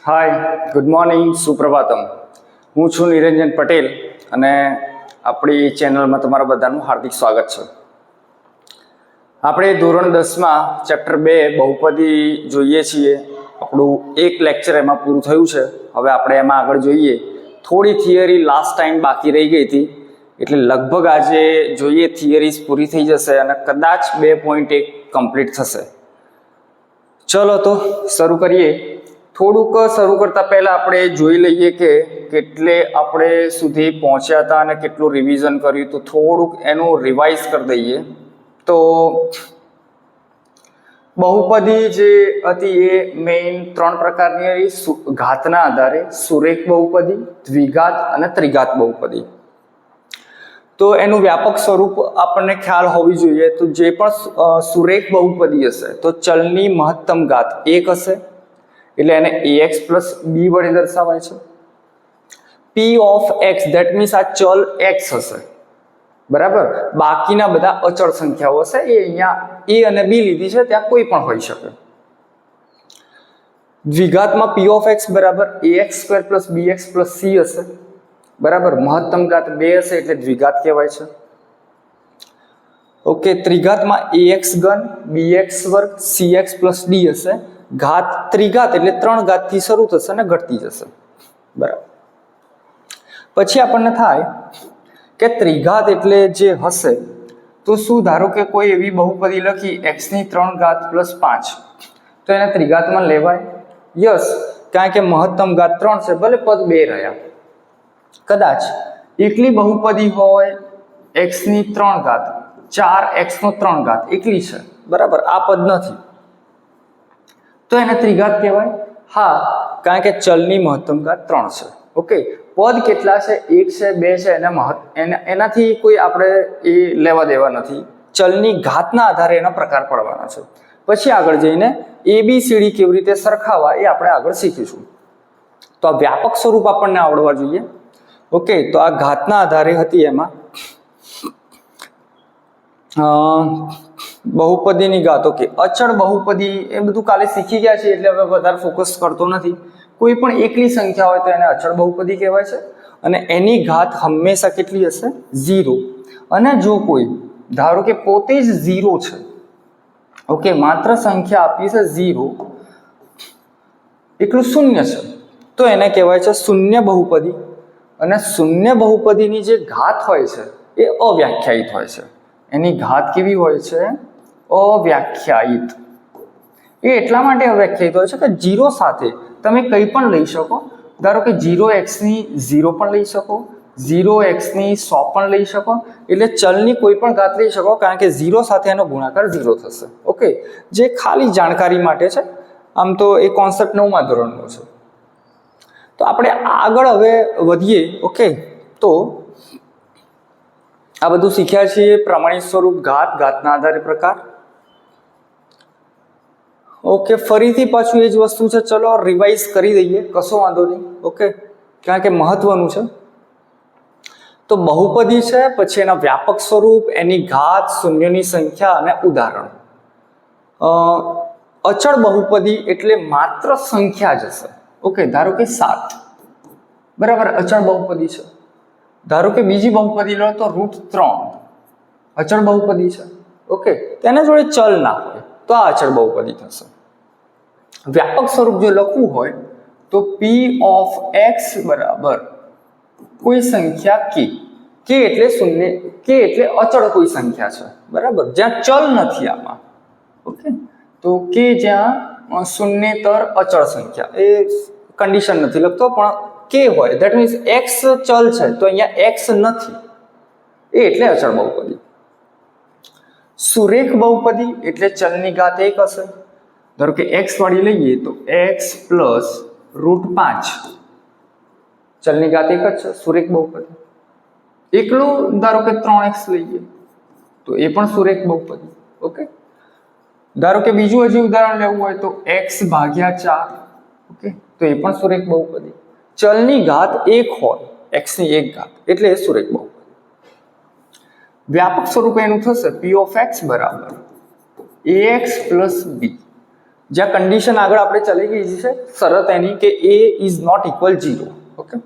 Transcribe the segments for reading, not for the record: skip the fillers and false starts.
હાય, good morning, સુપ્રભાતમ. હું છું નિરંજન પટેલ અને આપણી ચેનલમાં તમારા બધાનું હાર્દિક સ્વાગત છે. આપણે ધોરણ 10માં ચેપ્ટર 2 બહુપદી જોઈએ છીએ. આપણું એક લેક્ચર એમાં પૂરું થયું છે. હવે આપણે એમાં આગળ જોઈએ. થોડી થિયરી લાસ્ટ ટાઈમ બાકી રહી ગઈ હતી, એટલે લગભગ આજે જોઈએ થિયરીઝ પૂરી થઈ જશે અને કદાચ 2.1 કમ્પ્લીટ થશે. ચલો તો શરૂ કરીએ. થોડુંક શરૂ કરતા પહેલા આપણે જોઈ લઈએ કે કેટલે આપણે સુધી પહોંચ્યા હતા અને કેટલું રિવિઝન કર્યું, તો થોડુંક એનું રિવાઇઝ કરી દઈએ. તો બહુપદી જે હતી એ મેઇન 3 પ્રકારની હતી ઘાતના આધારે: સુરેખ બહુપદી, દ્વિઘાત અને ત્રિઘાત બહુપદી. તો એનું વ્યાપક સ્વરૂપ આપણને ખ્યાલ હોવી જોઈએ. તો જે પણ સુરેખ બહુપદી હશે તો ચલની મહત્તમ ઘાત 1 હશે, એટલે એને ax પ્લસ b વડે દર્શાવાય છે. p of x that means આ ચલ x હશે, બરાબર. બાકીના બધા અચળ સંખ્યાઓ હશે, એ અહીંયા a અને b લીધી છે, ત્યાં કોઈ પણ હોઈ શકે. દ્વિઘાતમાં p ઓફ x બરાબર ax square plus bx plus c હશે, બરાબર. મહત્તમ ઘાત 2 હશે એટલે દ્વિઘાત કહેવાય છે. ઓકે. ત્રિઘાતમાં ax ઘન bx વર્ગ cx પ્લસ d હશે. ઘાત ત્રિઘાત એટલે 3 ઘાતથી શરૂ થશે અને ઘટતી જશે, બરાબર. પછી આપણને થાય કે ત્રિઘાત એટલે જે હશે તો શું, ધારો કે કોઈ એવી બહુપદી લખી x ની 3 ઘાત પ્લસ 5, તો એને ત્રિઘાતમાં લેવાય? યસ, કારણ કે મહત્તમ ઘાત 3 છે, ભલે પદ 2 રહ્યા. કદાચ એકલી બહુપદી હોય x ની 3 ઘાત 4x નો 3 ઘાત એકલી છે, બરાબર, આ પદ નથી, તો એને ત્રિઘાત કહેવાય? હા, કારણ કે ચલની મહત્તમ ઘાત 3 છે. ઓકે. પદ કેટલા છે? 1 છે, 2 છે, એનાથી કોઈ આપણે એ લેવા દેવા નથી. ચલની ઘાતના આધારે એનો પ્રકાર પડવાના છે. પછી આગળ જઈને ABCD કેવી રીતે સરખાવવા એ આપણે આગળ શીખીશું. તો આ વ્યાપક સ્વરૂપ આપણને આવડવા જોઈએ. ઓકે. તો આ ઘાતના આધારે હતી એમાં બહુપદીની ઘાત. ઓકે. અચળ બહુપદી એ બધું કાલે શીખી ગયા છે, એટલે હવે વધારે ફોકસ કરતો નથી. કોઈ પણ એકલી સંખ્યા હોય તો એને અચળ બહુપદી કહેવાય છે, અને એની ઘાત હંમેશા કેટલી હશે? 0. અને જો કોઈ ધારો કે પોતે જ 0 છે, ઓકે, માત્ર સંખ્યા આપી છે 0, એકલું શૂન્ય છે, તો એને કહેવાય છે શૂન્ય બહુપદી. અને શૂન્ય બહુપદીની જે ઘાત હોય છે એ અવ્યાખ્યાયિત હોય છે. એની ઘાત કેવી હોય છે? અવ્યાખ્યાયિત. એ એટલા માટે અવ્યાખ્યાયિત હોય છે કે 0 સાથે તમે કંઈ પણ લઈ શકો. ધારો કે 0x ની 0 પણ લઈ શકો, 0x ની 100 પણ લઈ શકો, એટલે ચલની કોઈ પણ ઘાત લઈ શકો, કારણ કે 0 સાથે એનો ગુણાકાર 0 થશે. ઓકે. જે ખાલી જાણકારી માટે છે, આમ તો એ કોન્સેપ્ટ 9મા ધોરણનો છે. તો આપણે આગળ હવે વધીએ. ઓકે. તો આ બધું શીખ્યા છીએ. પ્રમાણિત સ્વરૂપ, ઘાત, ઘાતના આધારે પ્રકાર. ઓકે. ફરીથી પાછું એ જ વસ્તુ છે, ચલો રિવાઇઝ કરી દઈએ, કશો વાંધો નહીં. ઓકે. કારણ કે મહત્વનું છે. તો બહુપદી છે, પછી એના વ્યાપક સ્વરૂપ, એની ઘાત, શૂન્યની સંખ્યા અને ઉદાહરણ. અચળ બહુપદી એટલે માત્ર સંખ્યા જ હશે. ઓકે. ધારો કે 7, બરાબર, અચળ બહુપદી છે. ધારો કે બીજી બહુપદી લો તો √3, અચળ બહુપદી છે. ઓકે. તેના જોડે ચલ ના હોય તો આ અચળ બહુપદી થશે. વ્યાપક સ્વરૂપ જો લખવું હોય તો p ઓફ x બરાબર કોઈ સંખ્યા k એટલે શૂન્ય, k એટલે અચળ કોઈ સંખ્યા છે, બરાબર, જ્યાં ચલ નથી આમાં. ઓકે. તો k જ્યાં શૂન્યેતર અચળ સંખ્યા, એ કન્ડિશન નથી લખતો, પણ k હોય, ધેટ મીન્સ x ચલ છે તો અહીંયા x નથી, એ એટલે અચળ બહુપદી. સુરેખ બહુપદી એટલે ચલની ઘાત 1 હશે. ધારો કે x વાળી લઈએ તો x પ્લસ √5, ચલની ઘાત 1 જ છે, સુરેખ બહુપદી. એકલું ધારો કે 3x લઈએ તો એ પણ સુરેખ બહુપદી. ઓકે. ધારો કે બીજું હજી ઉદાહરણ લેવું હોય તો x ભાગ્યા 4, ઓકે, તો એ પણ સુરેખ બહુપદી. ચલની ઘાત 1 હોય, x ની 1 ઘાત, એટલે એ સુરેખ બહુપદી. વ્યાપક સ્વરૂપ એનું થશે p ઓફ x બરાબર ax પ્લસ b. જ્યાં કન્ડિશન આગળ આપણે ચલી ગઈ છે શરત એની કે a is not equal 0. Okay,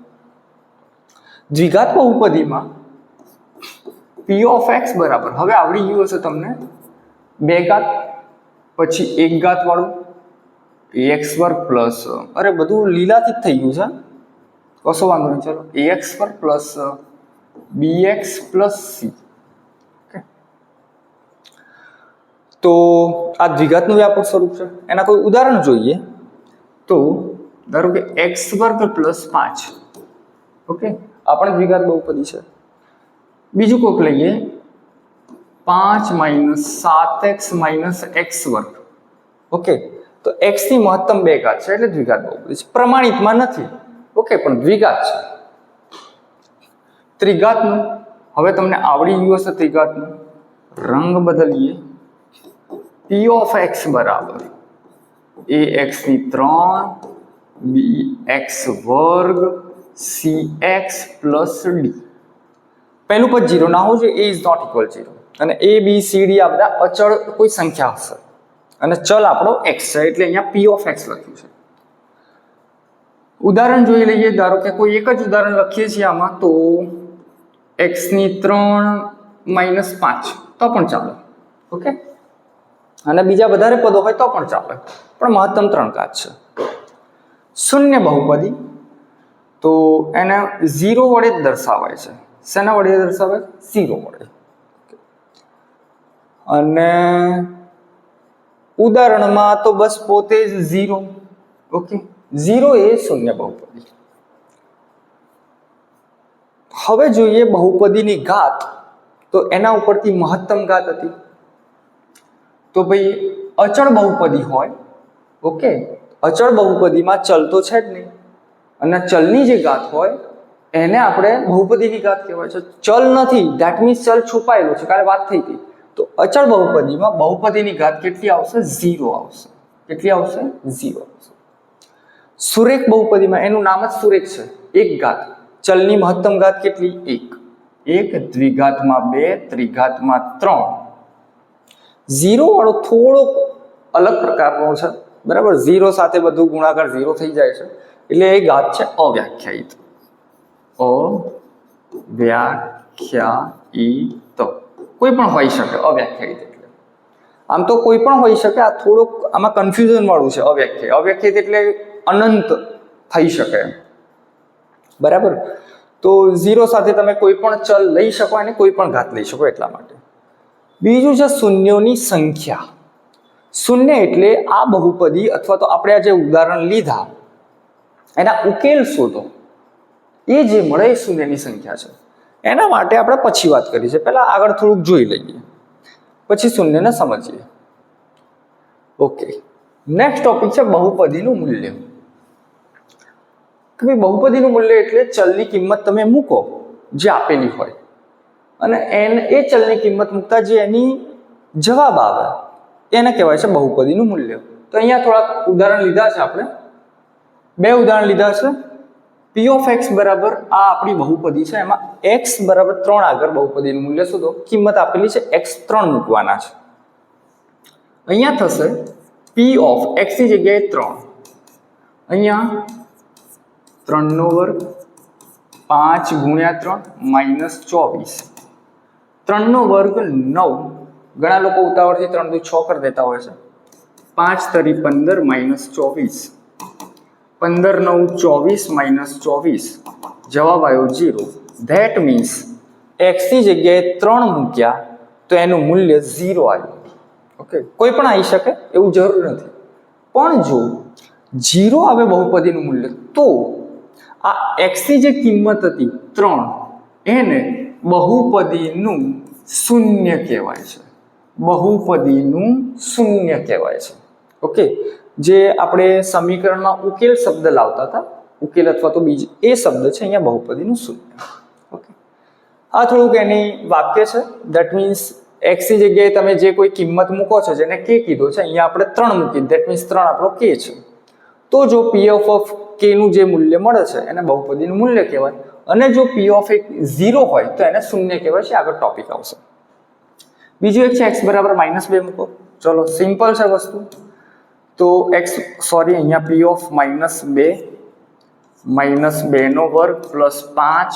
દ્વિઘાત બહુપદીમાં p ઓફ x બરાબર, હવે આવડી ગયું હશે તમને 2 ઘાત પછી 1 ઘાત વાળું ax વર્ગ પ્લસ, અરે બધું લીલાથી જ થઈ ગયું છે, કશો વાંધો નહીં, ચલો ax વર્ગ પ્લસ bx પ્લસ c. તો આ દ્વિઘાતનું વ્યાપક સ્વરૂપ છે. એના કોઈ ઉદાહરણ જોઈએ તો ધારો કે x વર્ગ પ્લસ 5. ઓકે, આ પણ દ્વિઘાત બહુપદી છે. બીજું કોઈક લઈએ 5 માઇનસ 7x માઇનસ x વર્ગ. ઓકે, તો x ની મહત્તમ 2 ઘાત છે એટલે દ્વિઘાત બહુપદી છે. પ્રમાણિતમાં નથી, ઓકે, પણ દ્વિઘાત છે. ત્રિઘાતનું હવે તમને આવડી ગયું હશે. ત્રિઘાતનું રંગ બદલીએ. p ઓફ x બરાબર ax ની 3 bx વર્ગ cx પ્લસ d. પહેલું પદ 0 ના હોવું જોઈએ, a ઇઝ નોટ ઇક્વલ 0, અને a b c d આ બધા અચળ કોઈ સંખ્યા હશે અને ચલ આપણો x છે એટલે અહીંયા p ઓફ x લખ્યું છે. ઉદાહરણ જોઈ લઈએ. ધારો કે કોઈ એક જ ઉદાહરણ લખીએ છીએ આમાં, તો x ની 3 માઇનસ 5 તો પણ ચાલે. ઓકે, અને બીજા વધારે પદો હોય તો પણ ચાલે, પણ મહત્તમ 3 ઘાત છે. શૂન્ય બહુપદી તો એને 0 વડે જ દર્શાવાય છે. શેના વડે દર્શાવાય? 0 વડે. અને ઉદાહરણમાં તો બસ પોતે જ 0. ઓકે, 0 એ શૂન્ય બહુપદી. હવે જોઈએ બહુપદીની ઘાત, તો એના ઉપરથી મહત્તમ ઘાત હતી. તો ભાઈ અચળ બહુપદી હોય, ઓકે, અચળ બહુપદીમાં ચલ તો છે જ નહીં, અને ચલની જે ઘાત હોય એને આપણે બહુપદીની ઘાત કહેવાય છે. ચલ નથી, ધેટ મીન્સ ચલ છુપાયેલું છે, કાલે વાત થઈ હતી. તો અચળ બહુપદીમાં બહુપદીની ઘાત કેટલી આવશે? 0 આવશે. કેટલી આવશે? 0 આવશે. સુરેખ બહુપદીમાં એનું નામ જ સુરેખ છે, 1 ઘાત. ચલની મહત્તમ ઘાત કેટલી? 1. દ્વિઘાતમાં 2, ત્રિઘાતમાં 3. 0 વાળો થોડોક અલગ પ્રકારનો છે, બરાબર. 0 સાથે બધું ગુણાકાર 0 થઈ જાય છે એટલે એ ઘાત છે અવ્યાખ્યાયિત. અવ્યાખ્યાયિત કોઈ પણ હોઈ શકે. અવ્યાખ્યાયિત એટલે આમ તો કોઈ પણ હોઈ શકે. આ થોડુંક આમાં કન્ફ્યુઝન વાળું છે. અવ્યાખ્યાયિત એટલે અનંત થઈ શકે, બરાબર. તો 0 સાથે તમે કોઈ પણ ચલ લઈ શકો અને કોઈ પણ ઘાત લઈ શકો એટલા માટે. બીજું છે શૂન્યોની સંખ્યા. શૂન્ય એટલે આ બહુપદી અથવા તો આપણે આ જે ઉદાહરણ લીધા એના ઉકેલ શોધો. એ જે મળે એ શૂન્યની સંખ્યા છે. એના માટે આપણે પછી વાત કરી છે, પહેલા આગળ થોડુંક જોઈ લઈએ પછી શૂન્યને સમજીએ. ઓકે, નેક્સ્ટ ટોપિક છે બહુપદીનું મૂલ્ય. કે ભાઈ બહુપદીનું મૂલ્ય એટલે ચલની કિંમત તમે મૂકો જે આપેલી હોય, અને એ ચલની કિંમત મૂકતા જે એની જવાબ આવે એને કહેવાય છે બહુપદીનું મૂલ્ય. તો અહીંયા થોડાક ઉદાહરણ લીધા છે આપણે. 2 ઉદાહરણ લીધા છે. p ઓફ x બરાબર આ આપણી બહુપદી છે, એમાં x બરાબર 3 આગળ બહુપદીનું મૂલ્ય શોધો. કિંમત આપેલી છે x 3 મૂકવાના છે. અહીંયા થશે p ઓફ x ની જગ્યાએ 3. અહીંયા 3 નો વર્ગ 5 ગુણ્યા 3 માઇનસ 24. 3 નો વર્ગ 9. ઘણા લોકો ઉતાવળથી 3 દુ 6 કરી દેતા હોય છે. 5 તરી 15 માઇનસ 24. 15 9 24 માઇનસ 24. જવાબ આવ્યો 0. ધેટ મીન્સ x ની જગ્યાએ 3 મૂક્યા તો એનું મૂલ્ય 0 આવ્યું. ઓકે, કોઈ પણ આવી શકે એવું જરૂર નથી, પણ જો 0 આવે બહુપદીનું મૂલ્ય તો આ x ની જે કિંમત હતી 3 એને બહુપદીનું શૂન્ય કહેવાય છે. બહુપદીનું શૂન્ય કહેવાય છે. ઓકે, જે આપણે સમીકરણમાં ઉકેલ શબ્દ લાવતા હતા, ઉકેલ અથવા તો બીજ, એ શબ્દ છે અહીંયા બહુપદીનું શૂન્ય. ઓકે, આ થોડુંક એની વાક્ય છે. ધેટ મીન્સ x ની જગ્યાએ તમે જે કોઈ કિંમત મૂકો છો જેને k કીધો છે, અહીંયા આપણે 3 મૂકી, ધેટ મીન્સ 3 આપણો k છે. તો જો p ઓફ k નું જે મૂલ્ય મળે છે એને બહુપદીનું મૂલ્ય કહેવાય, અને જો p ઓફ x 0 હોય તો એને શૂન્ય કહેવાય છે. આગળ ટોપિક આવશે. બીજું એક છે x બરાબર -2 મૂકો. ચલો સિમ્પલ છે વસ્તુ. તો x સોરી અહીંયા p ઓફ -2 -2 નો વર્ગ પ્લસ 5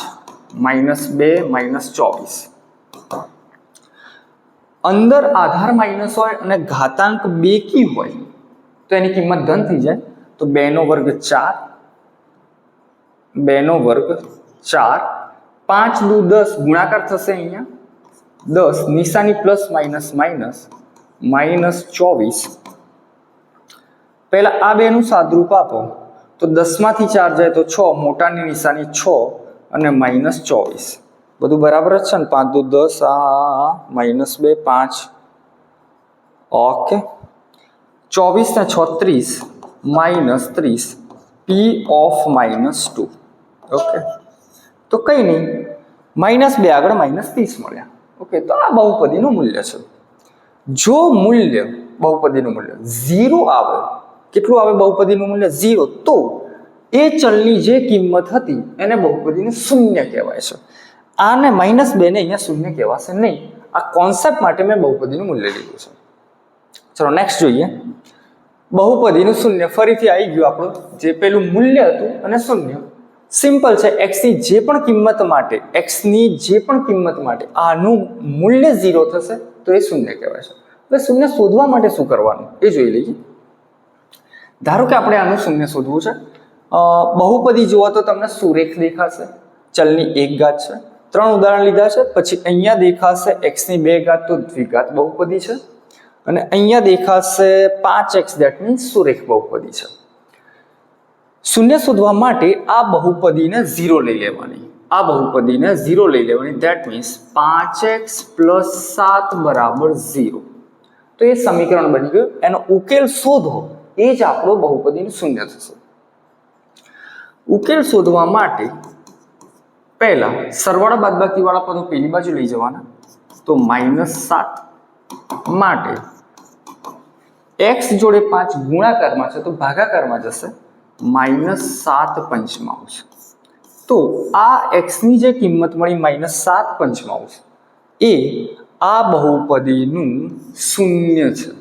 -2 -24 અંદર આધાર માઇનસ હોય અને ઘાતાંક બેકી હોય તો એની કિંમત ધન થઈ જાય. તો 2 નો વર્ગ 4 2 નો વર્ગ 4 5 દુ 10 ગુણાકાર થશે અહીંયા 10 નિશાની પ્લસ માઇનસ માઇનસ -24. પહેલા આ બે નું સાદરૂપ આપો તો 10 માંથી 4 જાય તો 6 મોટાની નિશાની 6 અને -24 બધું બરાબર જ છે ને 5 દુ 10 આ -2 5 ઓકે 24 ને 6 30 p ઓફ -2 ઓકે તો કઈ નહીં -2 આગળ -30 મળ્યા. ઓકે તો આ બહુપદીનું મૂલ્ય છે. જો મૂલ્ય બહુપદીનું મૂલ્ય 0 આવે, કેટલું આવે બહુપદીનું મૂલ્ય 0, તો એ ચલની જે કિંમત હતી એને બહુપદીનું શૂન્ય કહેવાય છે. આને -2 ને અહીંયા શૂન્ય કહેવાશે નહીં. આ કોન્સેપ્ટ માટે મેં બહુપદીનું મૂલ્ય લીધું છે. ચલો નેક્સ્ટ જોઈએ. બહુપદીનું શૂન્ય ફરીથી આવી ગયું આપણું જે પેલું મૂલ્ય હતું અને શૂન્ય. સિમ્પલ છે. x ની જે પણ કિંમત માટે આનું મૂલ્ય 0 થશે તો એ શૂન્ય કહેવાય છે. હવે શૂન્ય શોધવા માટે શું કરવાનું એ જોઈ લઈએ. ધારો કે આપણે આનું શૂન્ય શોધવું છે. બહુપદી જુઓ તો તમને સુરેખ દેખાશે. ચલની 1 ઘાત છે. 3 ઉદાહરણ લીધા છે. પછી અહીંયા દેખાશે x ની 2 ઘાત તો દ્વિઘાત બહુપદી છે. અને અહીંયા દેખાશે 5x ધેટ મીન્સ સુરેખ બહુપદી છે. શૂન્ય શોધવા માટે આ બહુપદીને 0 લઈ લેવાની. That means 5x + 7 = 0. તો એ સમીકરણ બની ગયું. એનો ઉકેલ શોધો એ જ આપણો બહુપદીનું શૂન્ય થશે. ઉકેલ શોધવા માટે પહેલા સરવાળા બાદબાકી વાળા પદો પેલી બાજુ લઈ જવાના. તો -7 માટે x જોડે 5 ગુણાકારમાં છે તો ભાગાકારમાં જશે -7/5. તો આ x ની જે કિંમત મળી -7/5 એ આ બહુપદીનું શૂન્ય છે.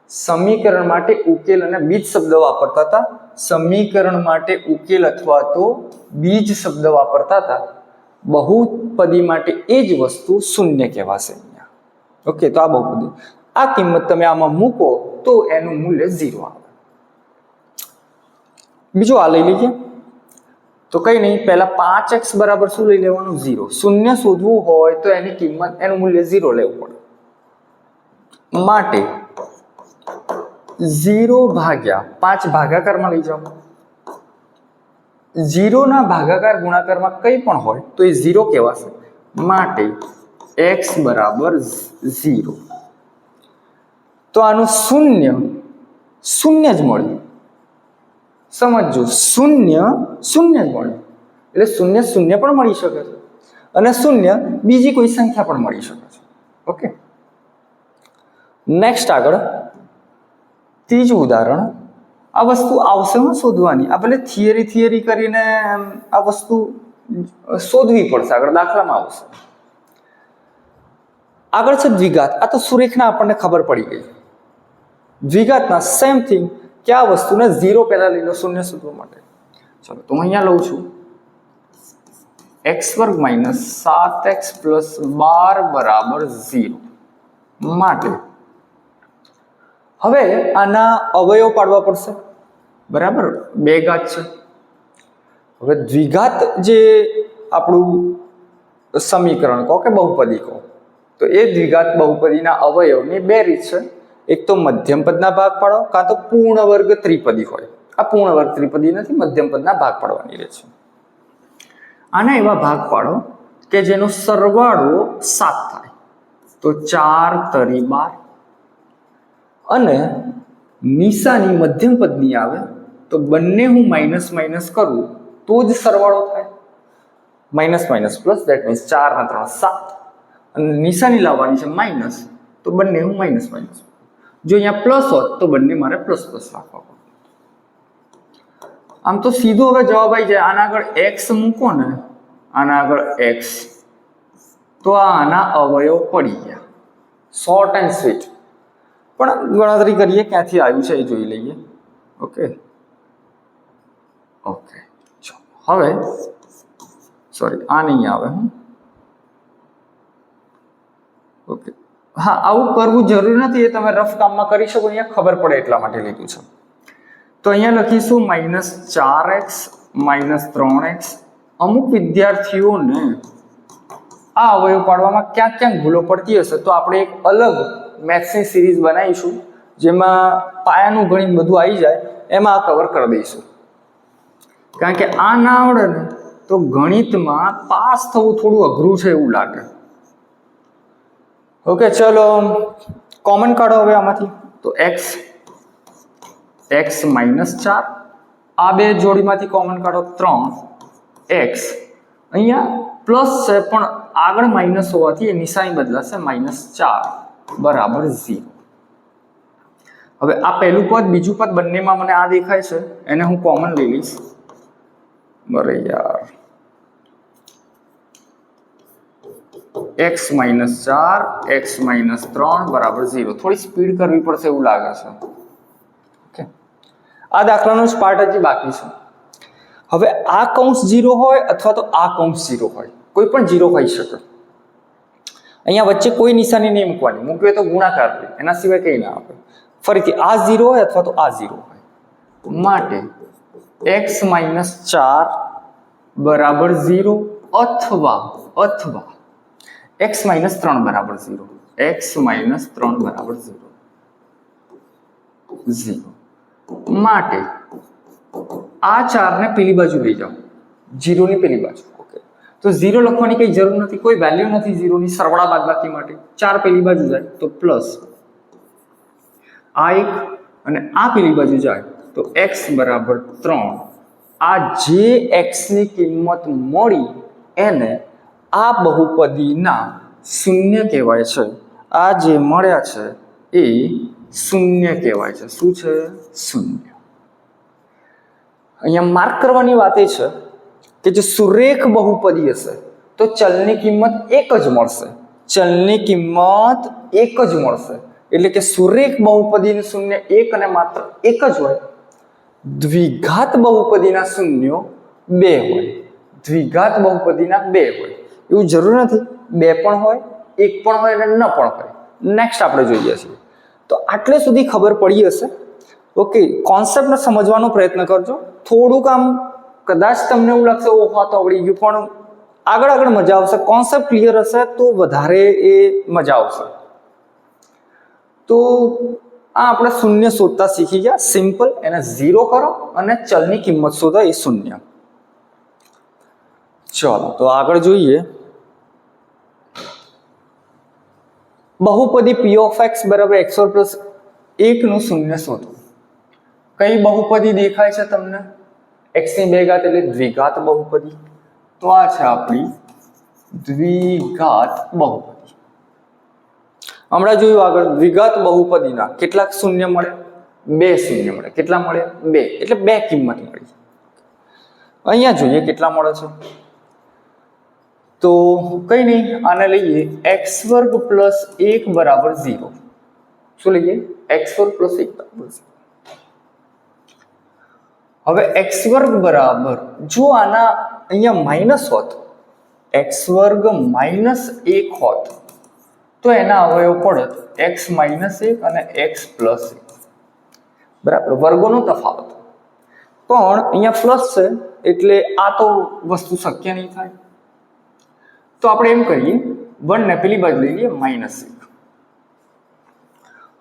સમીકરણ માટે ઉકેલ અને બીજ શબ્દ વાપરતા હતા. સમીકરણ માટે ઉકેલ અથવા તો બીજ શબ્દ વાપરતા હતા. બહુપદી માટે એ જ વસ્તુ શૂન્ય કહેવાશે અહીંયા. ઓકે તો આ બહુપદી આ કિંમત તમે આમાં મૂકો તો એનું મૂલ્ય 0 આવે. બીજું આ લઈ લઈએ. તો કઈ નહીં, પહેલા 5x બરાબર શું લઈ લેવાનું? 0. શૂન્ય શોધવું હોય તો એની કિંમત એનું મૂલ્ય 0 લેવું પડે. માટે 0/5 ભાગાકારમાં લઈ જાઓ. 0 ના ભાગાકાર ગુણાકારમાં કંઈ પણ હોય તો એ 0 કહેવાશે. માટે x બરાબર 0. તો આનું શૂન્ય જ મળ્યું. સમજો, શૂન્ય જ મળ્યું. એટલે શૂન્ય પણ મળી શકે છે અને શૂન્ય બીજી કોઈ સંખ્યા પણ મળી શકે છે. ઓકે નેક્સ્ટ આગળ ત્રીજું ઉદાહરણ. આ વસ્તુ આવશે શોધવાની. આ ભલે થિયરી કરીને આ વસ્તુ શોધવી પડશે. આગળ દાખલામાં આવશે. આગળ છે દ્વિઘાત. આ તો સુરેખના આપણને ખબર પડી ગઈ. દ્વિઘાતના સેમ થિંગ કે આ વસ્તુને 0 પહેલા લઈ લો શૂન્ય શોધવા માટે. ચલો તો હું અહીંયા લઉં છું x² - 7x + 12 = 0. માટે હવે આના અવયવ પાડવા પડશે. બરાબર, 2 ઘાત છે. હવે દ્વિઘાત જે આપણું સમીકરણ કહો કે બહુપદી કહો તો એ દ્વિઘાત બહુપદીના અવયવની 2 રીત છે. એક તો મધ્યમ પદના ભાગ પાડો, કાં તો પૂર્ણ વર્ગ ત્રિપદી હોય. આ પૂર્ણ વર્ગ ત્રિપદી નથી, મધ્યમ પદના ભાગ પાડવાની રહે છે. આના એવા ભાગ પાડો કે જેનો સરવાળો 7 થાય. તો 4 તરી 12 અને નિશાની મધ્યમ પદની આવે તો બંને હું માઇનસ કરું તો જ સરવાળો થાય. માઇનસ પ્લસ ધેટ મીન્સ 4 ને 3 7 અને નિશાની લાવવાની છે માઇનસ તો બંને હું માઇનસ. જો અહીંયા પ્લસ હોત તો બંને મારે પ્લસ રાખવા પડે. આમ તો સીધો હવે જવાબ આવી જાય. આના આગળ x મૂકો ને, આના આગળ x તો આના અવયવ પડી ગયા. Short and sweet. પણ ગણતરી કરીએ ક્યાંથી આવ્યું છે એ જોઈ લઈએ. ઓકે ઓકે ચાલો હવે સોરી આ નહીં આવે. ઓકે હા, આવું કરવું જરૂરી નથી, એ તમે રફ કામમાં કરી શકો, અહીંયા ખબર પડે એટલા માટે લીધું છે. તો અહીંયા લખીશું -4x -3x. અમુક વિદ્યાર્થીઓને આ અવયવ પાડવામાં ક્યાંક ક્યાંક ભૂલો પડતી હશે, તો આપણે એક અલગ મેથ્સની સિરીઝ બનાવીશું જેમાં પાયાનું ગણિત બધું આવી જાય, એમાં આ કવર કરી દઈશું. કારણ કે આ ના આવડે ને તો ગણિતમાં પાસ થવું થોડું અઘરું છે એવું લાગે. ઓકે ચલો કોમન કાઢો હવે આમાંથી. તો x -4, આ બે જોડીમાંથી કોમન કાઢો 3x. અહીંયા પ્લસ છે પણ આગળ માઇનસ હોવાથી એ નિશાની બદલાશે, -4 બરાબર 0. હવે આ પહેલું પદ બીજું પદ બંનેમાં મને આ દેખાય છે, એને હું કોમન લઈ લઈશ. બરે યાર x -4 x -3 બરાબર 0. થોડી સ્પીડ કરવી પડશે એવું લાગે છે. ઓકે, આ દાખલાનો જ પાર્ટ હજી બાકી છે. હવે આ કૌંસ 0 હોય અથવા તો આ કૌંસ 0 હોય, કોઈ પણ 0 હોઈ શકે. અહીંયા વચ્ચે કોઈ નિશાની નહીં મૂકવાની, મૂકવે તો ગુણાકાર હોય, એના સિવાય કંઈ ના આપે. ફરીથી આ 0 હોય અથવા તો આ 0 હોય, માટે x -4 બરાબર 0 અથવા x -3 બરાબર 0. x -3 બરાબર 0 માટે આ 4 ને પેલી બાજુ લઈ જાઓ, 0 ની પેલી બાજુ. ઓકે, તો 0 લખવાની કઈ જરૂર નથી, કોઈ વેલ્યુ નથી 0 ની સરવાળા બાદબાકી માટે. 4 પેલી બાજુ જાય તો પ્લસ આ 1 અને આ પેલી બાજુ જાય તો x બરાબર 3. આ જે x ની કિંમત મળી એને આ બહુપદીના શૂન્ય કહેવાય છે. આ જે મળ્યા છે એ શૂન્ય કહેવાય છે. શું છે? શૂન્ય. અહીંયા માર્ક કરવાની વાત એ છે કે જો સુરેખ બહુપદી હશે તો ચલની કિંમત એક જ મળશે. ચલની કિંમત એક જ મળશે. એટલે કે સુરેખ બહુપદીનું શૂન્ય એક અને માત્ર એક જ હોય. દ્વિઘાત બહુપદીના શૂન્યો બે હોય. દ્વિઘાત બહુપદીના બે હોય. એવું જરૂર નથી 2 પણ હોય, 1 પણ હોય અને ન પણ હોય. નેક્સ્ટ આપણે જોઈએ છીએ. તો આટલે સુધી ખબર પડી હશે. ઓકે, કોન્સેપ્ટને સમજવાનો પ્રયત્ન કરજો. થોડુંક આમ કદાચ તમને એવું લાગશે ઓહો તો આવડી ગયું, પણ આગળ મજા આવશે. કોન્સેપ્ટ ક્લિયર હશે તો વધારે એ મજા આવશે. તો આ આપણે શૂન્ય શોધતા શીખી ગયા. સિમ્પલ, એને 0 કરો અને ચલની કિંમત શોધો, એ શૂન્ય. ચલો તો આગળ જોઈએ. બહુપદી p of x બરાબર x2 + 1 નું શૂન્ય શોધો. કઈ બહુપદી દેખાય છે તમને? x ની 2 ઘાત એટલે દ્વિઘાત બહુપદી. તો આ છે આપણી દ્વિઘાત બહુપદી. હમણાં જોયું આગળ દ્વિઘાત બહુપદીના કેટલાક શૂન્ય મળે? 2 શૂન્ય મળે. કેટલા મળે? 2. એટલે 2 કિંમત મળી. અહીંયા જોઈએ કેટલા મળે છે. તો કઈ નહીં, આને લઈએ x2 + 1 બરાબર 0. શું લઈએ? x2 + 1 બરાબર 0. હવે x2 બરાબર, જો આના અહીંયા માઇનસ હોત, x2 - 1 હોત તો એના અવયવ પડત x - 1 અને x + 1. બરાબર, વર્ગોનો તફાવત. પણ અહીંયા પ્લસ છે એટલે આ તો વસ્તુ શક્ય નહીં થાય. તો આપણે એમ કરીએ 1 ને પેલી બાજુ લઈ લઈએ -1.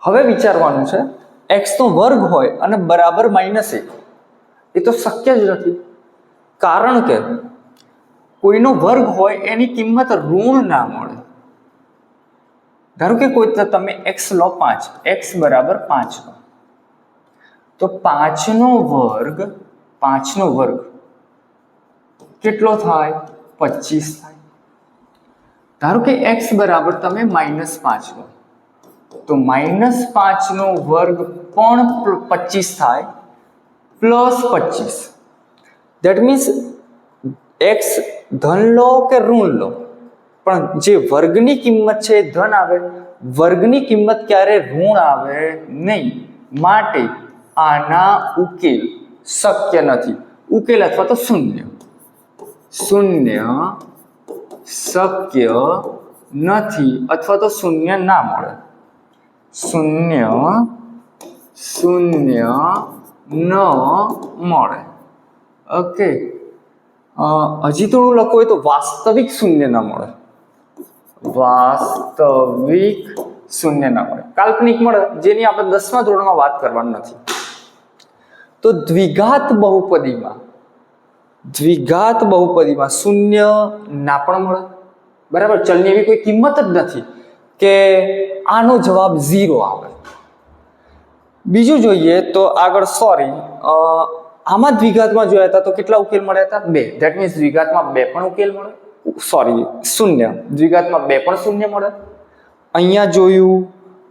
હવે વિચારવાનું છે x નો વર્ગ હોય અને બરાબર -1. એ તો શક્ય જ નથી. કારણ કે કોઈનો વર્ગ હોય એની કિંમત ઋણ ના મળે. ધારો કે કોઈ તમે x લો 5, x બરાબર 5 લો તો 5 નો વર્ગ કેટલો થાય? 25 થાય. ધારો કે x બરાબર તમે -5 લો તો -5 નો વર્ગ પણ 25 થાય +25. ધેટ મીન્સ x ધન લો કે ઋણ લો પણ જે વર્ગની કિંમત છે એ ધન આવે વર્ગની કિંમત ક્યારે ઋણ આવે નહીં, માટે આના ઉકેલ શક્ય નથી. ઉકેલ અથવા તો શૂન્ય શક્ય નથી અથવા તો શૂન્ય ના મળે. શૂન્ય ન મળે. ઓકે, હજી થોડું લખવું હોય તો વાસ્તવિક શૂન્ય ના મળે. વાસ્તવિક શૂન્ય ના મળે. કાલ્પનિક મળે, જેની આપણે 10મા ધોરણમાં વાત કરવાની નથી. તો દ્વિઘાત બહુપદીમાં શૂન્ય ના પણ મળે. બરાબર, ચલની એવી કોઈ કિંમત જ નથી કે આનો જવાબ 0 આવે. બીજું જોઈએ તો આગળ આમાં દ્વિઘાતમાં જોયા હતા તો કેટલા ઉકેલ મળ્યા હતા? 2. ધેટ મીન્સ દ્વિઘાતમાં 2 પણ ઉકેલ મળે. શૂન્ય દ્વિઘાતમાં 2 પણ શૂન્ય મળે. અહીંયા જોયું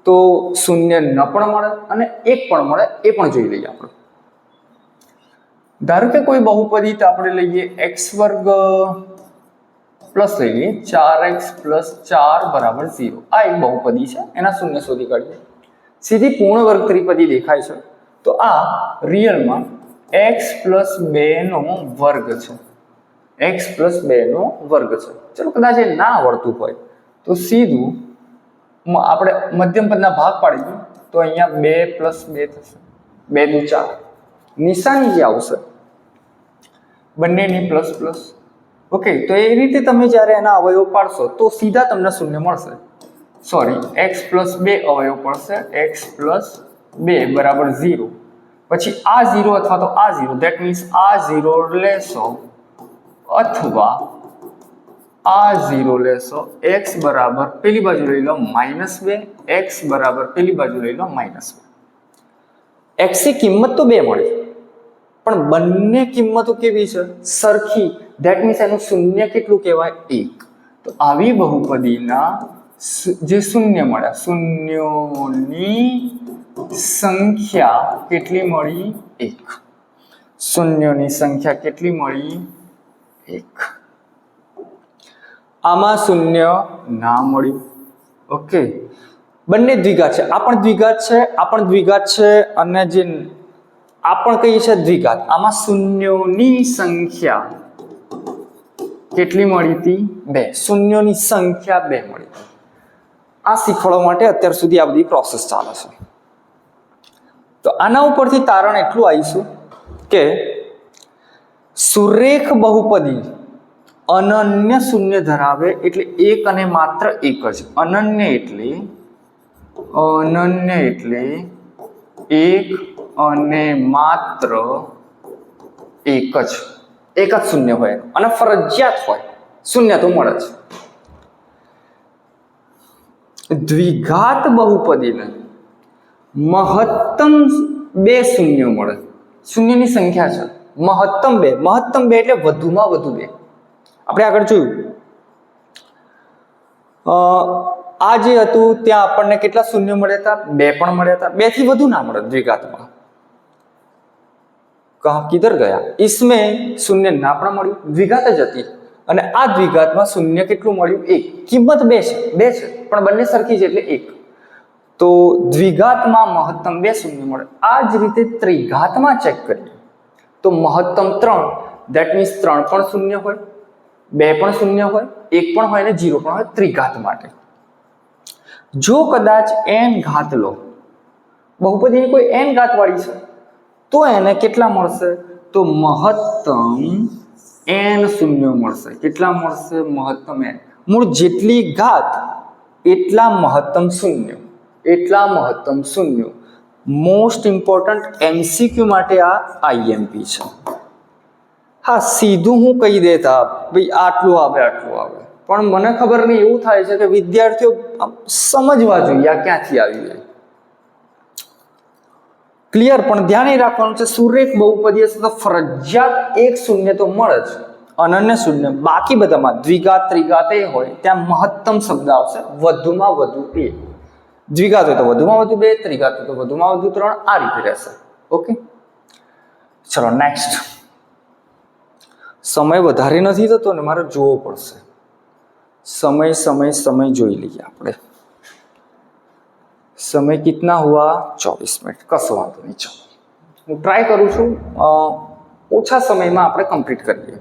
તો શૂન્ય ન પણ મળે અને 1 પણ મળે, એ પણ જોઈ લઈએ આપણે. ધારો કે કોઈ બહુપદી તો આપણે લઈએ x² પ્લસ લઈએ 4x + 4 = 0. આ એક બહુપદી છે, એના શૂન્ય શોધી કાઢીએ. સીધી પૂર્ણ વર્ગ ત્રિપદી દેખાય છે. તો આ રિયલમાં x + 2 નો વર્ગ છે. x + 2 નો વર્ગ છે. ચલો કદાચ એ ના આવડતું હોય તો સીધું આપણે મધ્યમ પદના ભાગ પાડી દઈએ. તો અહીંયા 2 + 2 થશે. 2 દુ 4. નિશાની જે આવશે બંનેની પ્લસ પ્લસ. ઓકે, તો એ રીતે તમે જ્યારે એના અવયવ પાડશો તો સીધા તમને શૂન્ય મળશે. x + 2 અવયવ પડશે. x + 2 = 0. પછી આ 0 અથવા તો આ 0, ધેટ મીન્સ આ 0 લેશો અથવા આ 0 લેશો. x બરાબર પેલી બાજુ લઈ લો -2, x બરાબર પેલી બાજુ લઈ લો -2. x ની કિંમત તો 2 મળી, પણ બંને કિંમતો કેવી છે? સરખી. ધેટ મીન્સ એનું શૂન્ય કેટલું કહેવાય? 1. તો આવી બહુપદીના જે શૂન્ય મળ્યા, શૂન્યોની સંખ્યા કેટલી મળી? 1. શૂન્યોની સંખ્યા કેટલી મળી? 1. આમાં શૂન્ય ના મળ્યું. ઓકે, બંને દ્વિઘાત છે. આ પણ દ્વિઘાત છે, અને જે આ પણ કઈ છે? દ્વિઘાત. આમાં શૂન્યોની સંખ્યા કેટલી મળી હતી? 2. શૂન્યોની સંખ્યા 2 મળી. આ શીખવાડવા માટે અત્યાર સુધી આ બધી પ્રોસેસ ચાલે છે. તો આના ઉપરથી તારણ એટલું આવીશું કે સુરેખ બહુપદી અનન્ય શૂન્ય ધરાવે એટલે એક અને માત્ર એક જ. અનન્ય એટલે એક અને માત્ર એક જ શૂન્ય હોય, અને ફરજિયાત હોય. શૂન્ય તો મળે જ. દ્વિઘાત બહુપદીને મહત્તમ 2 શૂન્ય મળે. શૂન્યની સંખ્યા છે મહત્તમ 2 એટલે વધુમાં વધુ 2. આપણે આગળ જોયું આ જે હતું ત્યાં આપણને કેટલા શૂન્ય મળ્યા હતા? 2 પણ મળ્યા હતા. 2 થી વધુ ના મળે દ્વિઘાતમાં. કહા કિધર ગયા? इसमें શૂન્ય ના પણ મળ્યું, દ્વિઘાત જ હતી. અને આ દ્વિઘાતમાં શૂન્ય કેટલું મળ્યું? 1. કિંમત 2 છે પણ બંને સરખી છે એટલે 1. તો દ્વિઘાતમાં મહત્તમ 2 શૂન્ય મળે. આ જ રીતે ત્રિઘાતમાં ચેક કરીએ તો મહત્તમ 3, ધેટ મીન્સ 3 પણ શૂન્ય હોય, 2 પણ શૂન્ય હોય, 1 પણ હોય અને 0 પણ હોય ત્રિઘાત માટે. જો કદાચ n ઘાત લો, બહુપદીની કોઈ n ઘાત વાળી છે, તો એને કેટલા મળશે? તો મહત્તમ n શૂન્ય મળશે. કેટલા મળશે? મહત્તમ n. મૂળ જેટલી ઘાત એટલા મહત્તમ શૂન્ય. મોસ્ટ ઇમ્પોર્ટન્ટ MCQ માટે આ IMP છે. હા, સીધું હું કહી દેતા ભાઈ આટલું આવે. પણ મને ખબર નહીં, એવું થાય છે કે વિદ્યાર્થીઓ સમજવા જોઈએ આ ક્યાંથી આવી જાય. ક્લિયર? પણ ધ્યાન એ રાખવાનું છે, સુરેખ બહુપદી હશે તો ફરજિયાત 1 શૂન્ય તો મળે જ, અનન્ય શૂન્ય. બાકી બધામાં દ્વિઘાત ત્રિઘાત એ હોય ત્યાં મહત્તમ શબ્દ આવશે, વધુમાં વધુ 2. દ્વિઘાત હોય તો વધુમાં વધુ 2, ત્રિઘાત હોય તો વધુમાં વધુ 3. આ રીતે રહેશે. ઓકે, ચલો નેક્સ્ટ. સમય વધારે નથી થતો ને, મારે જોવો પડશે. સમય જોઈ લઈએ આપણે. समय कितना हुआ 24 मिनट कशो वांधो नहीं चलो હું ટ્રાય કરું છું ઓછા સમયમાં આપણે કમ્પ્લીટ કરીએ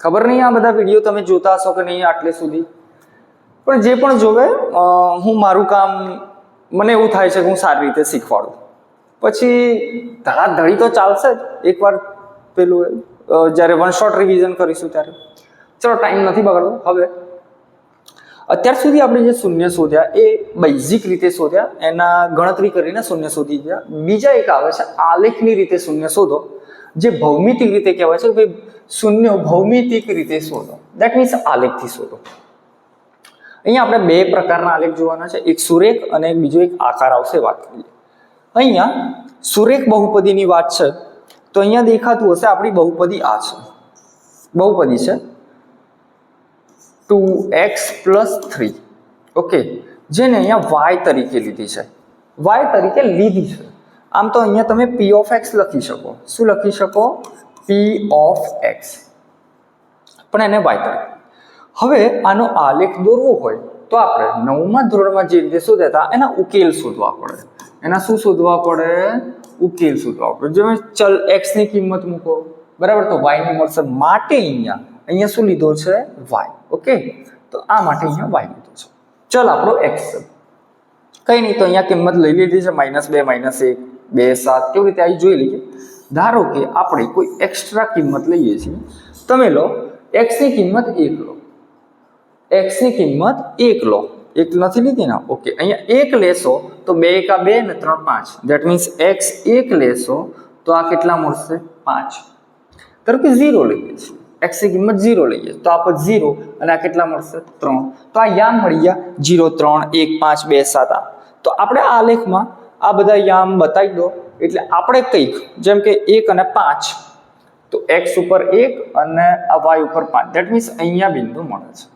ખબર નહીં આ બધા વિડીયો તમે જોતા હશો કે નહીં આટલે સુધી પણ જે પણ જોવે હું મારું કામ મને એવું થાય છે કે હું સારી રીતે શીખવાડું પછી ધડાધડી તો ચાલશે જ એકવાર પેલું જ્યારે વન શોટ રિવિઝન કરીશું ત્યારે ચલો ટાઈમ નથી બગાડવો હવે અત્યાર સુધી આપણે જે શૂન્ય શોધ્યા એ બેઝિક રીતે શોધ્યા એના ગણતરી કરીને શૂન્ય શોધી ગયા બીજા એક આવે છે આલેખની રીતે શૂન્ય શોધો જે ભૌમિતિક રીતે કહેવાય છે કે ભાઈ શૂન્ય ભૌમિતિક રીતે શોધો દેટ મીન્સ આલેખથી શોધો અહીંયા આપણે બે પ્રકારના આલેખ જોવાના છે એક સુરેખ અને બીજો એક આકાર આવશે વાત કરીએ અહીંયા સુરેખ બહુપદીની વાત છે તો અહીંયા દેખાતું હશે આપણી બહુપદી આ છે બહુપદી છે 2x + 3 ઓકે જેને અહીંયા y તરીકે લીધી છે y તરીકે લીધી છે આમ તો અહીંયા તમે p of x લખી શકો શું લખી શકો p of x પણ એને y તરીકે હવે આનો આલેખ દોરવો હોય તો આપણે 9મા ધોરણમાં જે રીતે શોધ્યા હતા એના ઉકેલ શોધવા પડે એના શું શોધવા પડે ઉકેલ શોધવા પડે જો ચલ x ની કિંમત મૂકો બરાબર તો y ની મળશે માટે અહીંયા શું લીધો છે y ઓકે તો આ માટે અહીંયા y લીધો છે ચલ આપણો x છે કઈ નહીં તો અહીંયા કિંમત લઈ લીધી છે -2 -1 2 7 કેવી રીતે આવી જોઈ લઈએ ધારો કે આપણે કોઈ એક્સ્ટ્રા કિંમત લઈએ છીએ તમે લો x ની કિંમત 1 લો x ની કિંમત 1 લો 1 નથી લીધી ને ઓકે અહીંયા 1 લેશો તો 2 × 2 ને 3 5 ધેટ મીન્સ x 1 લેશો તો આ કેટલા મળશે 5 ધારો કે 0 લઈએ છીએ x ની કિંમત 0 લઈએ તો આ પદ 0 અને આ કેટલા મળશે 3 તો આ યામ મળી ગયા 0 3 1 5 2 7 તો આપણે આ આલેખમાં આ બધા યામ બતાવી દો એટલે આપણે કંઈક જેમ કે 1 અને 5 તો x ઉપર 1 અને આ y ઉપર 5 ધેટ મીન્સ અહીંયા બિંદુ મળે છે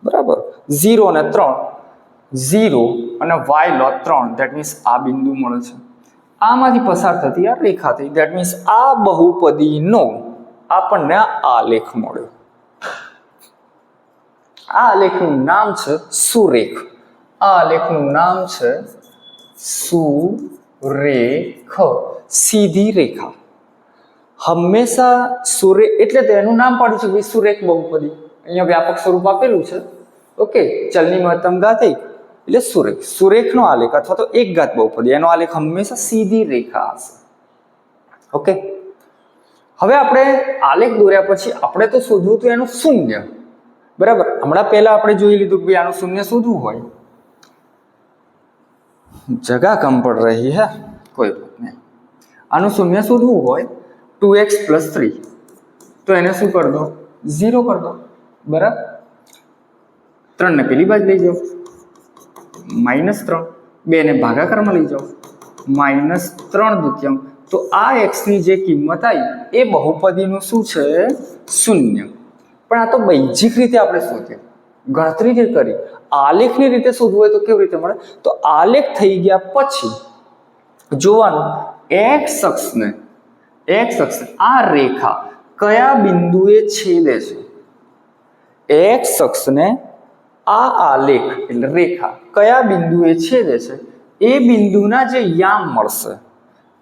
બરાબર 0 અને 3 0 અને y લો 3 ધેટ મીન્સ આ બિંદુ મળે છે આમાંથી પસાર થતી આ રેખા થઈ ધેટ મીન્સ આ બહુપદીનો આપણને આલેખ મળ્યો આ આલેખનું નામ છે સુરેખ આ આલેખનું નામ છે સુરેખ સીધી રેખા હંમેશા એટલે તો એનું નામ પાડ્યું છે ભાઈ સુરેખ બહુપદી અહીંયા વ્યાપક સ્વરૂપ આપેલું છે ઓકે ચલની મહત્તમ ઘાત એટલે સુરેખ સુરેખનો આલેખ અથવા તો એક ઘાત બહુપદી એનો આલેખ હંમેશા સીધી રેખા હશે ઓકે હવે આપણે આલેખ દોર્યા પછી આપણે તો શોધવું હતું એનું શૂન્ય બરાબર હમણાં પહેલા આપણે જોઈ લીધું કે ભાઈ આનું શૂન્ય શોધવું હોય જગા કમ પડ રહી હે કોઈ બાત નહીં આનું શૂન્ય શોધવું હોય 2x + 3 તો એને શું કરી દો 0 કરી દો બરાબર 3 ને પેલી બાજુ લઈ જાઓ -3 2 ને ભાગાકારમાં લઈ જાઓ -3/2 તો આ x ની જે કિંમત આવી એ બહુપદીનું શું છે શૂન્ય પણ આ તો બેઝિક રીતે આપણે શોધ્યું ગણતરી જે કરી આલેખની રીતે શોધવું હોય તો કેવી રીતે મળે તો આલેખ થઈ ગયા પછી જોવાનું x અક્ષને આ રેખા કયા બિંદુએ છેદે છે x અક્ષને આ આલેખ એટલે રેખા કયા બિંદુએ છેદે છે એ બિંદુના જે યામ મળશે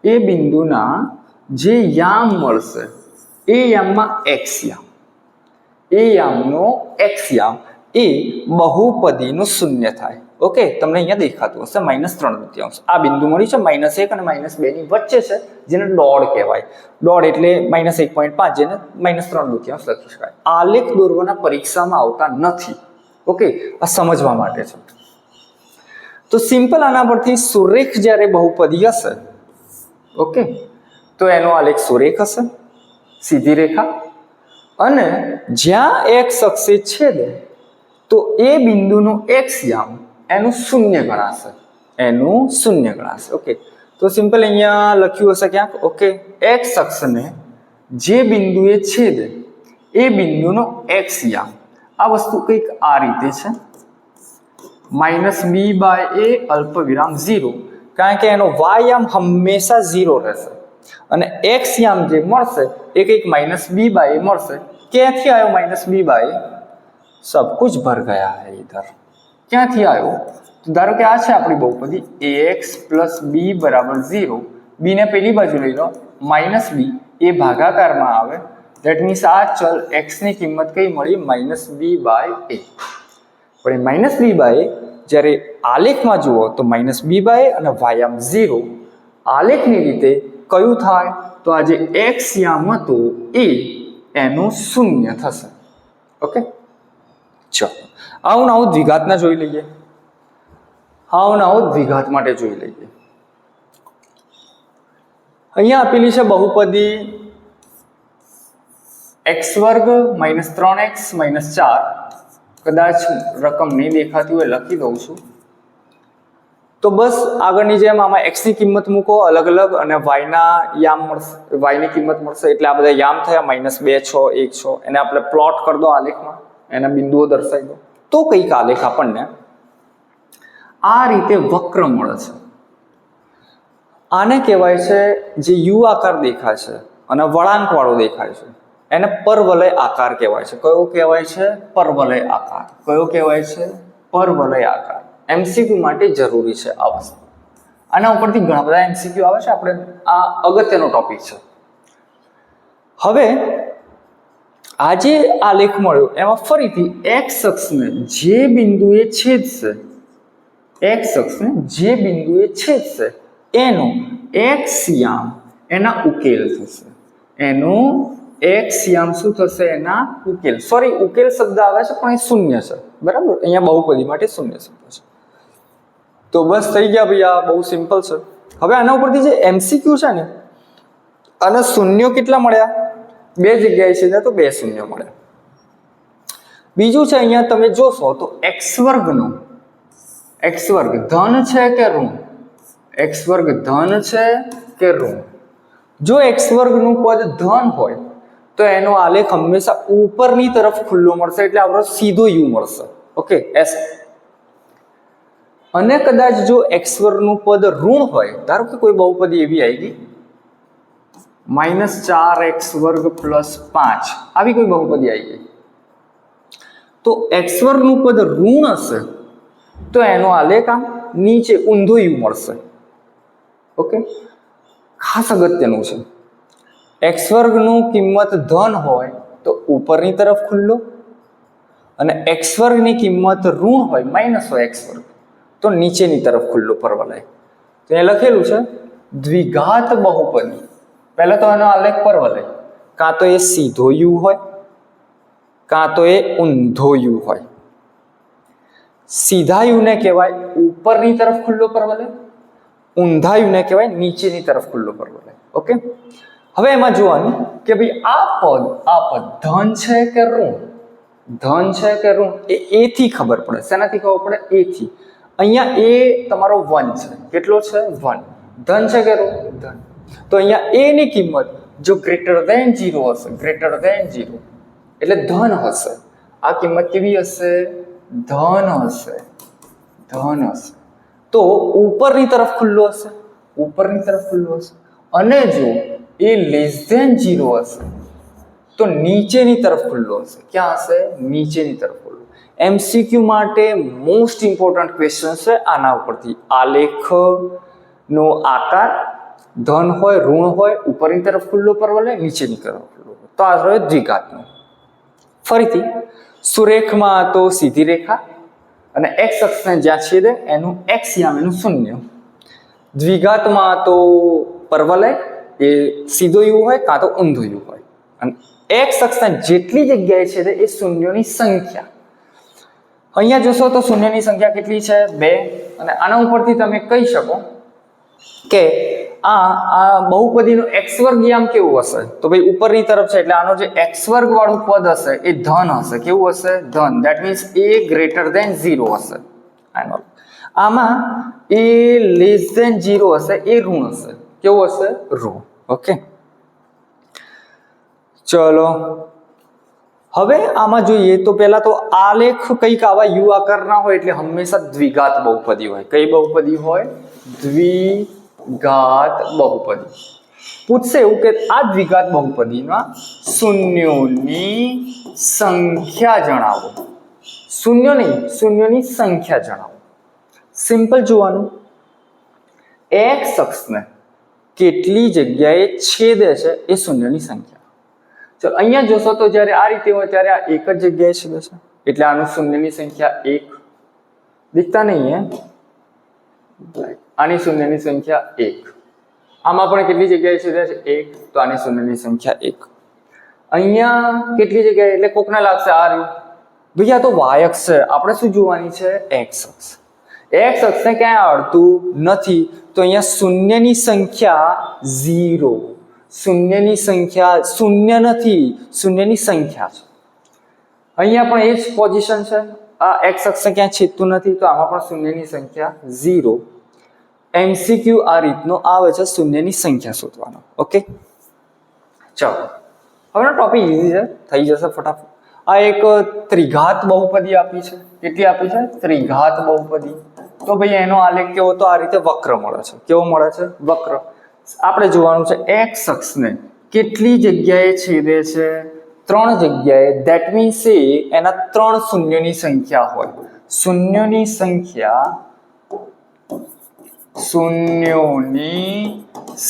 એ બિંદુના જે યામ મળશે એ યામમાં x યામ એ યામનો x યામ એ બહુપદીનું શૂન્ય થાય ઓકે તમને અહીંયા દેખાતું હશે -3/2 આ બિંદુ મળી છે -1 અને -2 ની વચ્ચે છે જેને ડોટ કહેવાય ડોટ એટલે -1.5 જેને -3/2 લખી શકાય આલેખ દોરવાના પરીક્ષામાં આવતા નથી ઓકે આ સમજવા માટે છે તો સિમ્પલ આના પરથી સુરેખ જ્યારે બહુપદી હશે ઓકે તો એનો આલેખ સુરેખ હશે સીધી રેખા અને જ્યાં x અક્ષે છેદે તો એ બિંદુનું x યામ એનું શૂન્ય ગણાશે ઓકે તો સિમ્પલ અહીંયા લખ્યું હશે ક્યાંક ઓકે x અક્ષને જે બિંદુએ છેદે એ બિંદુનો x યામ આ વસ્તુ કંઈક આ રીતે છે -b/a અલ્પવિરામ 0 કારણ કે એનો y યામ હંમેશા 0 રહેશે અને x યામ જે મળશે એ કંઈક -b/a મળશે ક્યાંથી આવ્યો -b/a सब कुछ भर गया है इधर ક્યાંથી આવ્યો તો તો ધારો કે આ છે આપણી બહુપદી ax + b = 0, b ને પેલી બાજુ લઈ લો -b, એ ભાગાકારમાં આવે, ધેટ મીન્સ આ ચલ x ની કિંમત કઈ મળી -b/a. પણ -b/a જ્યારે આલેખમાં જુઓ તો -b/a અને y આમ 0, આલેખની રીતે કયું થાય તો આ જે x યામ હતું એનું શૂન્ય થશે. ઓકે, ચલો આવું આવું દ્વિઘાતના જોઈ લઈએ. આવું આવું દ્વિઘાત માટે જોઈ લઈએ. અહીંયા આપેલી છે બહુપદી x² - 3x - 4. કદાચ રકમ નહીં દેખાતી હોય લખી દઉં છું. તો બસ આગળની જેમ આમાં x ની કિંમત મૂકો અલગ અલગ અને y ના યામ મળશે, y ની કિંમત મળશે. એટલે આ બધા યામ થયા -2, 6, 1, 6. એને આપણે પ્લોટ કરી દો આલેખમાં, એના બિંદુઓ દર્શાવી દો તો કંઈક આલેખ આપણને આ રીતે વક્ર મળે છે. આને કહેવાય છે જે યુ આકાર દેખાય છે અને વળાંક વાળો દેખાય છે એને પરવલય આકાર કહેવાય છે. કયો કહેવાય છે? પરવલય આકાર. કયો કહેવાય છે? પરવલય આકાર. MCQ માટે જરૂરી છે આ વસ્તુ. આના ઉપરથી ઘણા બધા MCQ આવે છે, આપણે આ અગત્યનો ટોપિક છે. હવે આ જે આલેખ મળ્યો એમાં ફરીથી x અક્ષને જે બિંદુએ છેદશે, x અક્ષને જે બિંદુએ છેદશે એનો x યામ એના ઉકેલ થશે. એનું x યામ શું થશે? એના ઉકેલ. સોરી, ઉકેલ શબ્દ આવે છે પણ એ શૂન્ય છે, બરાબર? અહીંયા બહુપદી માટે શૂન્ય શબ્દ છે. તો બસ થઈ ગયા ભાઈ, આ બહુ સિમ્પલ છે. હવે આના ઉપરથી જે MCQ છે ને, આના શૂન્યો કેટલા મળ્યા? 2 જગ્યાએ છે તો 2 શૂન્ય મળ્યા. બીજું છે અહીંયા તમે જોશો તો x² નો x² ધન છે કે ઋણ? x² ધન છે કે ઋણ? જો x² નું પદ ધન હોય તો એનો આલેખ હંમેશા ઉપરની તરફ ખુલ્લો મળશે, એટલે આપણો સીધો u મળશે. Okay, s. અને કદાચ જો x² નું પદ ઋણ હોય, ધારો કે કોઈ બહુપદી એવી આવી ગઈ -4x² + 5, આવી કોઈ બહુપદી આવી ગઈ, તો x² નું પદ ઋણ હશે તો એનો આલેખ આમ નીચે ઊંધો u મળશે. ઓકે, ખાસ અગત્યનું છે. x² નું કિંમત ધન હોય તો ઉપરની તરફ ખુલ્લો, અને x² ની કિંમત ઋણ હોય, માઇનસ હોય x² તો નીચેની તરફ ખુલ્લો પરવલય. તો એ લખેલું છે દ્વિઘાત બહુપદી. પહેલા તો એનો આલેખ પરવલય, કાં તો એ સીધો u હોય કાં તો એ ઊંધો u હોય. સીધા u ને કહેવાય ઉપરની તરફ ખુલ્લો પરવલય, ઊંધા u ને કહેવાય નીચેની તરફ ખુલ્લો પરવલય. ઓકે, હવે એમાં જોવાનું કે ભાઈ આ પદ ધન છે કે ઋણ? ધન છે કે ઋણ એ થી ખબર પડે. શેનાથી ખબર પડે? એ થી. અહીંયા એ તમારો 1 છે. કેટલો છે? 1. ધન છે કે ઋણ? ધન. તો અહીંયા a ની કિંમત જો >0 હશે, >0 એટલે ધન હશે. આ કિંમત કેવી હશે? ધન હશે. ધન હશે. તો ઉપરની તરફ ખુલ્લો હશે, ઉપરની તરફ ખુલ્લો હશે. અને જો એ <0 હશે તો નીચેની તરફ ખુલ્લો હશે. ક્યાં હશે? નીચેની તરફ ખુલ્લો. MCQ માટે મોસ્ટ ઇમ્પોર્ટન્ટ ક્વેશ્ચન છે આના ઉપરથી. આલેખ નો આકાર ધન હોય, ઋણ હોય, ઉપરની તરફ ખુલ્લો પરવલય, નીચેની તરફ ખુલ્લો. તો આ રહ્યો દ્વિઘાતનો. ફરીથી સુરેખમાં તો સીધી રેખા અને x અક્ષને જ્યાં છેદે એનું x યામ એનું શૂન્ય. દ્વિઘાતમાં તો પરવલય એ સીધો u હોય કાં તો ઊંધો u હોય, અને x અક્ષના જેટલી જગ્યાએ છેદે એ શૂન્યોની સંખ્યા. અહીંયા જોશો તો શૂન્યની સંખ્યા કેટલી છે? 2. અને આના ઉપરથી તમે કહી શકો કે આ બહુપદીનો x² યામ કેવું હશે? તો ભાઈ ઉપરની તરફ છે એટલે આનો જે x² વાળું પદ હશે એ ધન હશે. કેવું હશે? ધન. ધેટ મીન્સ a > 0 હશે. આમાં a <0 હશે એ ઋણ હશે. કેવું હશે? ઋણ. ઓકે, ચલો હવે આમાં જોઈએ તો પહેલા તો આલેખ કંઈક આવા યુ આકારના હોય એટલે હંમેશા દ્વિઘાત બહુપદી હોય. કઈ બહુપદી હોય? દ્વિઘાત બહુપદી. પૂછશે એવું કે આ દ્વિઘાત બહુપદીમાં શૂન્યોની સંખ્યા જણાવો. શૂન્યો નહીં, શૂન્યોની સંખ્યા જણાવો. સિમ્પલ જોવાનું, એક્સ અક્ષને કેટલી જગ્યાએ છેદે છે એ શૂન્યની સંખ્યા. ચલો અહીંયા જોશો તો જ્યારે આ રીતે હોય ત્યારે આ એક જ જગ્યાએ છેદે છે એટલે આનું શૂન્યની સંખ્યા 1. દિખતા નહીં હે, આની શૂન્યની સંખ્યા 1. આમાં પણ કેટલી જગ્યાએ છેદે છે 1, તો આની શૂન્યની સંખ્યા 1. અહીંયા કેટલી જગ્યાએ, એટલે કોકને લાગશે આ રહ્યું ભાઈ આ તો y અક્ષ છે, આપણે શું જોવાની છે x અક્ષ. x અક્ષને ક્યાંય અડતું નથી તો અહીંયા શૂન્યની સંખ્યા 0. શૂન્યની સંખ્યા શૂન્ય નથી, શૂન્યની સંખ્યા છે. અહીંયા પણ એ જ પોઝિશન છે, આ x અક્ષને ક્યાંય છેદતું નથી તો આમાં પણ શૂન્યની સંખ્યા 0. MCQ આ રીતનો આવે છે શૂન્યની સંખ્યા શોધવાનો. ઓકે ચાલો હવે ટોપિક ઈઝી છે, થઈ જશે ફટાફટ. આ એક ત્રિઘાત બહુપદી આપી છે. કેટલી આપી છે? ત્રિઘાત બહુપદી. તો ભાઈ એનો આલેખ કેવો, તો આ રીતે વક્ર મળે છે. કેવો મળે છે? વક્ર. આપણે જોવાનું છે x અક્ષને કેટલી જગ્યાએ છેદે છે? 3 જગ્યાએ. ધેટ મીન્સ એના 3 શૂન્યની સંખ્યા હોય. શૂન્યોની સંખ્યા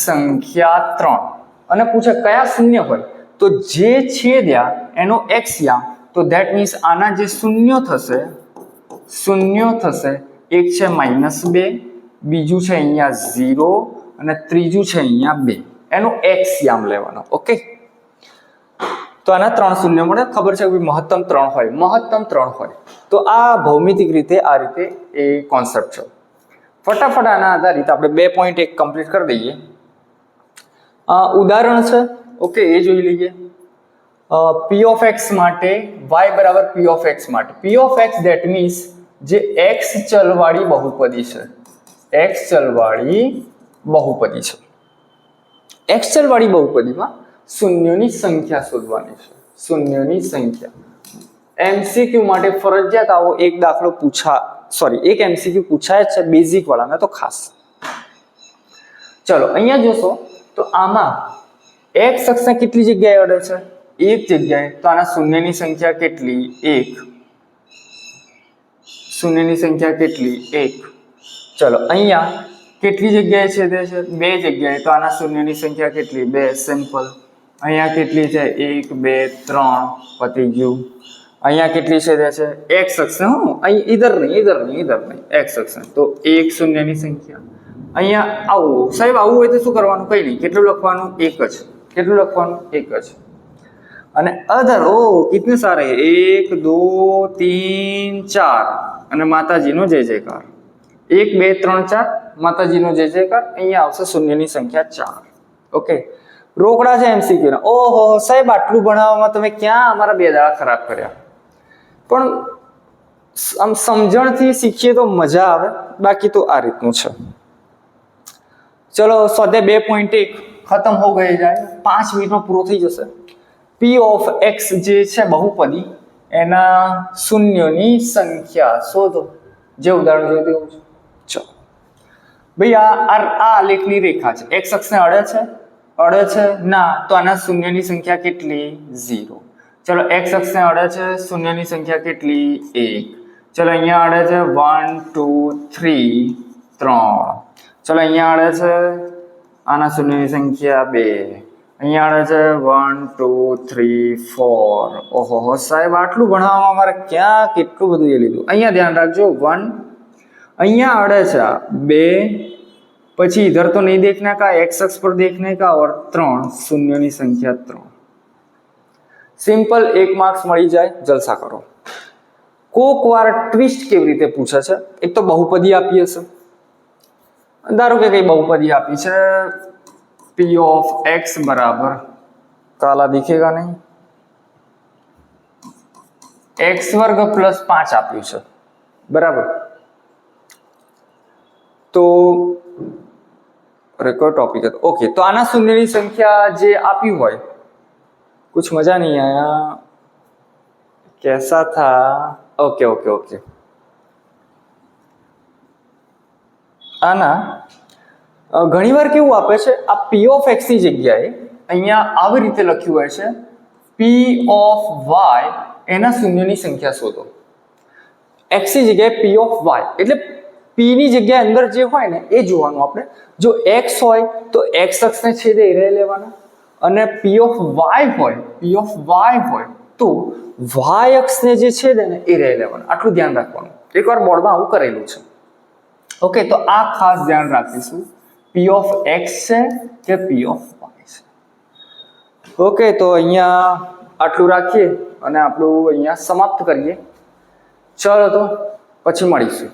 સંખ્યા 3 અને પૂછે કયા શૂન્ય હોય તો જે છેદ્યા એનો x યા, તો ધેટ મીન્સ આના જે શૂન્યો થશે એક છે -2, બીજું છે અહીંયા 0 અને ત્રીજું છે અહીંયા 2. એનો x યામ લેવાનો. ઓકે તો આના 3 શૂન્ય મળે. ખબર છે કે મહત્તમ 3 હોય, મહત્તમ 3 હોય. તો આ ભૌમિતિક રીતે આ રીતે એ કોન્સેપ્ટ છે. ફટાફટ આના આધારિત આપણે 2.1 કમ્પ્લીટ કરી દઈએ. ઉદાહરણ છે, ઓકે એ જોઈ લઈએ. p of x માટે y બરાબર p of x માટે p of x that means જે x ચલવાળી બહુપદી છે. x ચલવાળી બહુપદી છે. x ચલવાળી બહુપદીમાં શૂન્યોની સંખ્યા શોધવાની છે. શૂન્યોની સંખ્યા MCQ માટે ફરજિયાત આવો એક દાખલો એક MCQ પૂછાય છે બેઝિક વાળાને તો ખાસ. ચલો અહીંયા જોશો તો આમાં x અક્ષને કેટલી જગ્યાએ અડે છે? એક જગ્યાએ. તો આના શૂન્યની સંખ્યા કેટલી? 1. શૂન્યની સંખ્યા કેટલી? 1. ચલો અહીંયા કેટલી જગ્યાએ છેદે છે? 2 જગ્યાએ. તો આના શૂન્યની સંખ્યા કેટલી? 2. સિમ્પલ. અહીંયા કેટલી છે? 1 2 3 પતી ગયું. અહીંયા કેટલી છેદે છે? x અક્ષ. અહીં ઇધર નહીં x અક્ષ. તો 1 શૂન્યની સંખ્યા. અહીંયા આવું સાહેબ આવું હોય તો શું કરવાનું? કંઈ નહીં. કેટલું લખવાનું? 1 જ. કેટલું લખવાનું? 1 જ. અને અધર કિતને સારે 1 2 3 4 અને માતાજીનો જય જયકાર. 1 2 3 4 માતાજીનો જય જયકાર. અહીંયા આવશે શૂન્યની સંખ્યા 4. ઓકે રોકડા છે MCQ ના. ઓહો સાહેબ આટલું ભણાવવામાં તમે ક્યાં અમારા 2 દાડા ખરાબ કર્યા. પણ આમ સમજણથી શીખીએ તો મજા આવે. બાકી તો આ રીતનું છે. ચલો સ્વાધ્યાય 2.1 ખતમ હો ગઈ જાય. 5 મિનિટમાં પૂરો થઈ જશે. p of x જે છે બહુપદી એના શૂન્યોની સંખ્યા શોધો. જે ઉદાહરણ જોયું તેવું છે. ચલો ભાઈ આ આલેખની રેખા છે. x અક્ષને અડે છે ના, તો આના શૂન્યની સંખ્યા કેટલી? 0. ચલો x અક્ષને અડે છે, શૂન્યની સંખ્યા કેટલી? 1. ચલો અહીંયા અડે છે 1 2 3 3. ચલો અહીંયા અડે છે, આના શૂન્યની સંખ્યા 2. અહીંયા અડે છે 1 2 3 4. ઓહો સાહેબ આટલું ભણવામાં અમારે ક્યાં કેટલું બધું એ લીધું. અહીંયા ધ્યાન રાખજો 1. અહીંયા અડે છે 2. પછી इधर तो नहीं देखने का, x अक्ष पर देखने का. और 3 शून्योની સંખ્યા 3. સિમ્પલ 1 માર્ક્સ મળી જાય. જલસા કરો. કોક વાર ટ્વિસ્ટ કેવી રીતે પૂછે છે? એક તો બહુપદી આપી હશે. ધારો કે કઈ બહુપદી આપી છે p of x बराबर काला दिखेगा नहीं x वर्ग प्लस 5 આપ્યું છે બરાબર. તો રેકોર્ડ ટોપિક હતો. ઓકે તો આના શૂન્યની સંખ્યા જે આપ્યું હોય कुछ मजा नहीं आया. कैसा था? ओके ओके ओके આના ઘણીવાર કેવું આપે છે, આ p of x ની જગ્યાએ અહીંયા આવી રીતે લખ્યું હોય છે p of y એના શૂન્યની સંખ્યા શોધો. x ની જગ્યાએ p of y એટલે પી ની જગ્યાએ અંદર જે હોય ને એ જોવાનું આપણે. જો એક્સ હોય તો એક્સ અક્ષને છેદે એ લેવાના, અને પી ઓફ વાય હોય તો વાય અક્ષને જે છેદે ને એ લેવાના. આટલું ધ્યાન રાખવાનું. એકવાર બોર્ડમાં આવું કરેલું છે. ઓકે, તો આ ખાસ ધ્યાન રાખીશું. પી ઓફ એક્સ છે કે પી ઓફ વાય છે. ઓકે, તો અહીંયા આટલું રાખીએ અને આપણું અહીંયા સમાપ્ત કરીએ. ચલો તો પછી મળીશું.